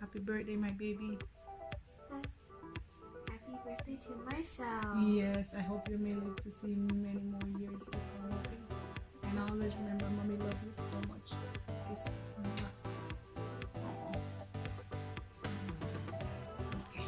Happy birthday, my baby. Happy birthday to myself. Yes, I hope you may live to see many more years to come. Okay? And always remember, mommy love you so much. Kiss. Okay.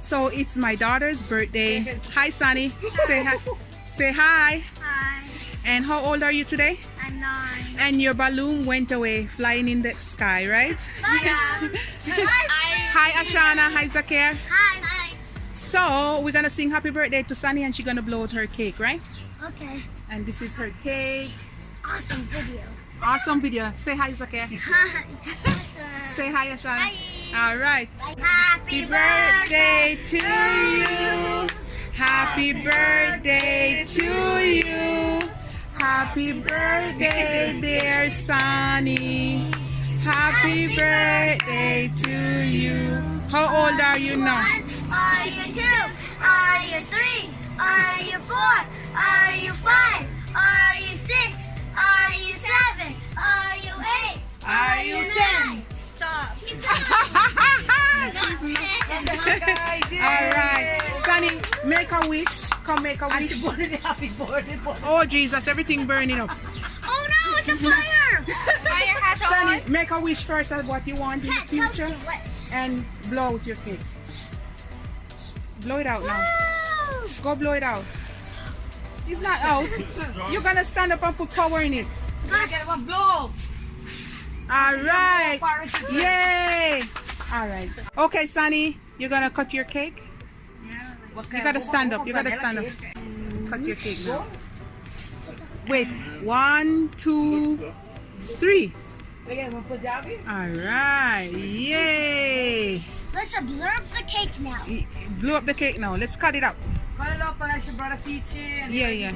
So it's my daughter's birthday. Hi, Sunny. Say hi. Say hi. Hi. And how old are you today? I'm 9. And your balloon went away, flying in the sky, right? Yeah. Hi, Ashana. Hi, Zakir. Hi. So we're gonna sing happy birthday to Sunny, and she's gonna blow out her cake, right? Okay. And this is her cake. Awesome video. Awesome video. Say hi, Zakir. Hi. Say hi, Ashana. Hi. All right. Happy Birthday to you. Happy birthday to you. Happy birthday, dear Sunny. Happy birthday to you. How old are you now? Are you 2? Are you 3? Are you 4? Are you 5? Are you 6? Are you 7? Are you 8? Are you 10? Stop. All right. Sunny, make a wish. Come make a wish. Oh, Jesus, everything burning up. Oh no, it's a fire! Fire has Sunny, make a wish first of what you want in the future. And blow out your cake. Blow it out now. Go blow it out. It's not out. You're gonna stand up and put power in it. Blow. All right. Yay. All right. Okay, Sunny, you're gonna cut your cake. You gotta stand up. You gotta stand up. Cut your cake now. Wait. 1, 2, 3. All right. Yay. Let's observe the cake now. Blow up the cake now. Let's cut it up. Cut it up and I brought a feature. Yeah.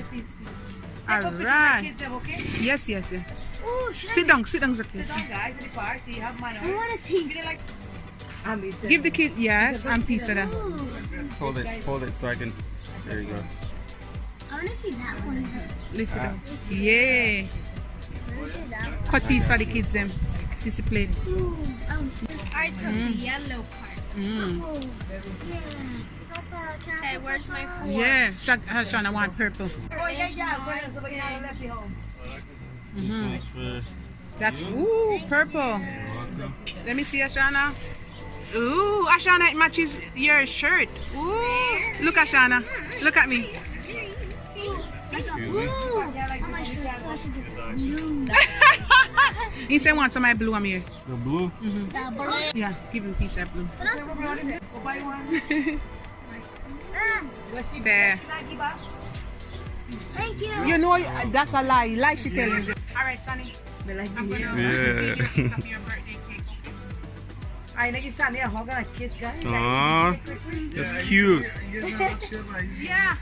All All right. Kids, okay? Yes. Ooh, Sit down, Zakir. Sit down, guys, at the party. Have money. I want to see. Give the kids, yes, and piece of that. Hold it so I can. There you go. I want to see that one. Lift it up. Yeah. Cut piece for the kids, them. Discipline. Ooh, I took the yellow part. Mm. Okay, where's my 4? Yeah, Shana want purple. Oh, yeah. That's, ooh, purple. Let me see, Ashana. Ooh, Ashana, it matches your shirt. Ooh, look, Ashana. Look at me. He said, want some of my blue, I'm here. The blue? Yeah, give him a piece of blue. There. Thank you. You know, that's a lie. Lie she telling you. All right, Sunny. I'm going to give you a piece of your birthday cake, okay? I think it's Sunny. I'm gonna kiss, guys. Aww, that's cute. Yeah.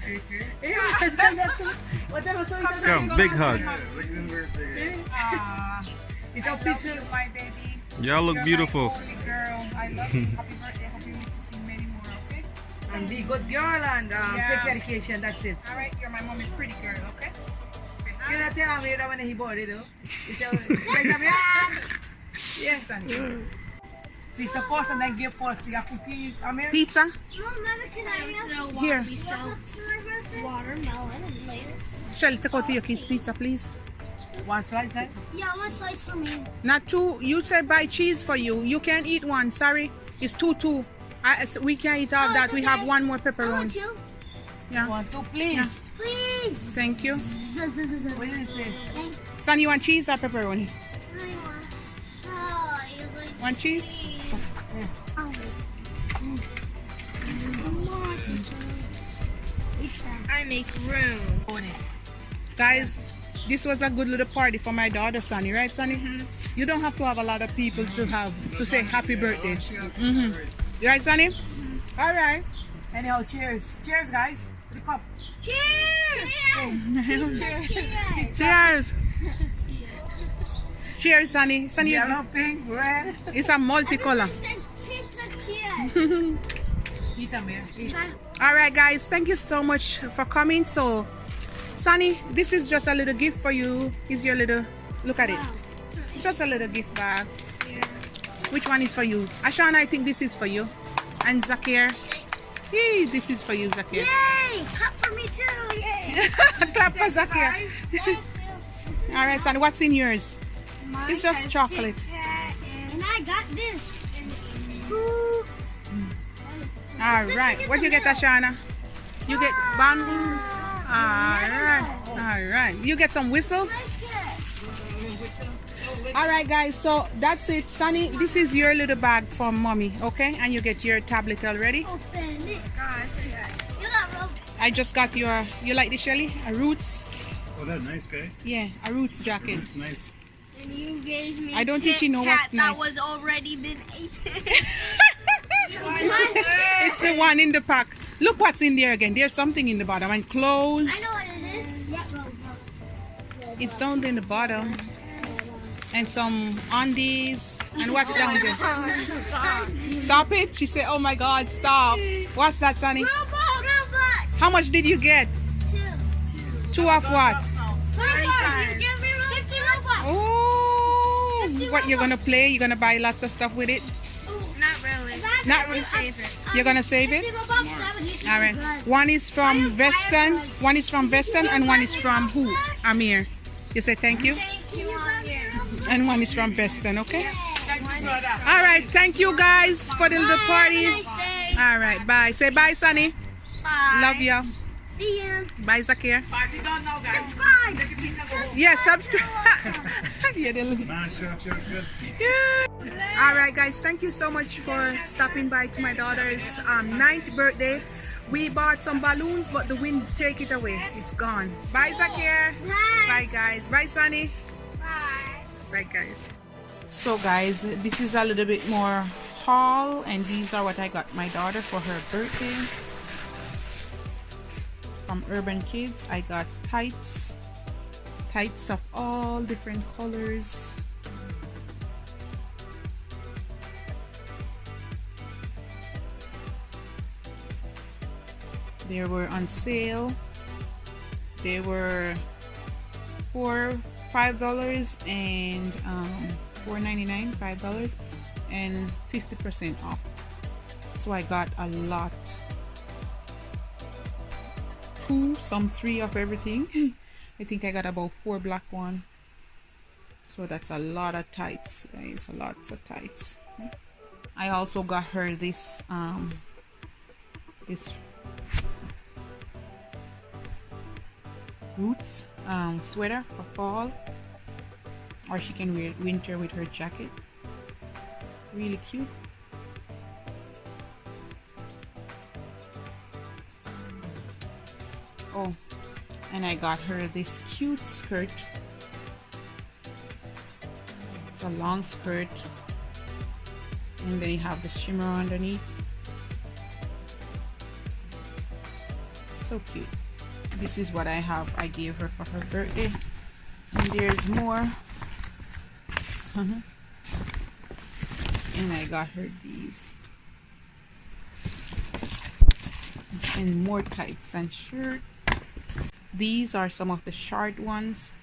It's got a big hug. It's I a love picture. you, my baby. Y'all look You're beautiful. my only girl. I love you. Happy birthday. Hope you live to see many more, okay? And be good girl and Yeah. take medication. That's it. All right, you're my mommy pretty girl, okay? Say hi. You know, tell me that when he bought it, though. Yes, Sunny. Pizza post and then give post your cookies. I mean, Pizza? Mom, can I have Here. watermelon and lettuce? Shelly, take out for your kids pizza, please. one slice, eh? Yeah, one slice for me. Not two. You said buy cheese for you. You can't eat one. Sorry. It's two. We can't eat all Oh, that. it's We okay. have one more I want pepperoni. 2. Yeah. 1, 2, please. Please. Thank you. What did you say? Son, you want cheese or pepperoni? Oh, you like Want cheese? I make room. Guys, this was a good little party for my daughter, Sunny. Right, Sunny? You don't have to have a lot of people to say happy birthday. You right, Sunny? All right. Anyhow, cheers. Cheers, guys. The cup. Cheers! Cheers! Cheers. Cheers, Sunny. Sunny, Yellow, pink, red. it's a multicolor. Eat them, man. Eat. All right, guys, thank you so much for coming. So, Sunny, this is just a little gift for you. Is your little, look at it. Just a little gift bag. Which one is for you? Ashana, I think this is for you. And Zakir, yay, this is for you, Zakir. Yay! Clap for me too! Yay! Clap for Zakir. All right, Sunny, what's in yours? It's just chocolate. And I got this. Ooh. All right, what you get, Ashana? You get bamboo. All right. You get some whistles. All right, guys. So that's it, Sunny. This is your little bag from mommy, okay? And you get your tablet already. Open it. You got rope. I just got your. You like the Shelly? A Roots. Oh, that's nice, guy. Yeah, a Roots jacket. It's nice. And you gave me I don't think she know what nice. that was already been eaten. It's the one in the pack. Look what's in there again. There's something in the bottom and clothes. I know what it is. Yeah, It's down there in the bottom. And some undies. And what's down there? Stop it. She said, oh my God, stop. What's that, Sunny? Robot. How much did you get? Two of what? 25. You give me 50 robots. Oh, what you're gonna play? You're gonna buy lots of stuff with it? Not really. Not really. You're gonna save it? All right. One is from Western. One is from Western, and one is from who? Amir. You say thank you. Thank you, Amir. And one is from Western. Okay. All right. Thank you guys for the little party. Have a nice day. All right. Bye. Say bye, Sunny. Bye. Love you. See you. Bye, Zakir. Party done now, guys. Subscribe. Yeah, subscribe. Yeah, they're looking. Man, sure, good. Yeah. All right, guys. Thank you so much for stopping by to my daughter's 9th birthday. We bought some balloons, but the wind take it away. It's gone. Bye, Zakir. Bye. Bye, guys. Bye, Sunny. Bye. Bye, guys. So, guys, this is a little bit more haul, and these are what I got my daughter for her birthday. From Urban Kids, I got tights of all different colors. They were on sale. They were $5 and $4.99, $5 and 50% off. So I got a lot. 2, some 3 of everything. I think I got about 4 black one. So that's a lot of tights, guys. Lots of tights. I also got her this this Roots sweater for fall, or she can wear it winter with her jacket. Really cute. Oh, and I got her this cute skirt. It's a long skirt, and then you have the shimmer underneath. So cute. This is what I gave her for her birthday, and there's more. And I got her these, and more tights and shirt. These are some of the short ones,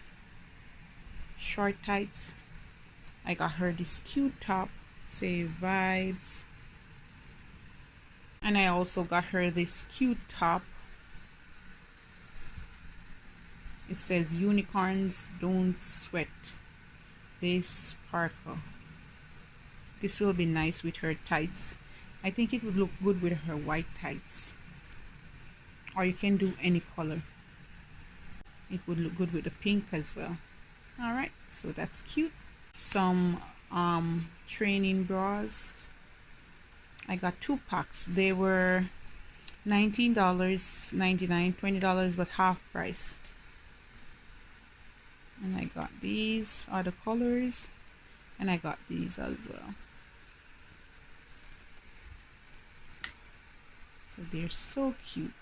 short tights. I got her this cute top, say Vibes, and I also got her this cute top. It says unicorns don't sweat, they sparkle. This will be nice with her tights. I think it would look good with her white tights, or you can do any color. It would look good with the pink as well. All right, so that's cute. Some training bras. I got 2 packs. They were $19.99, $20, but half price. And I got these are the colors, and I got these as well. So they're so cute.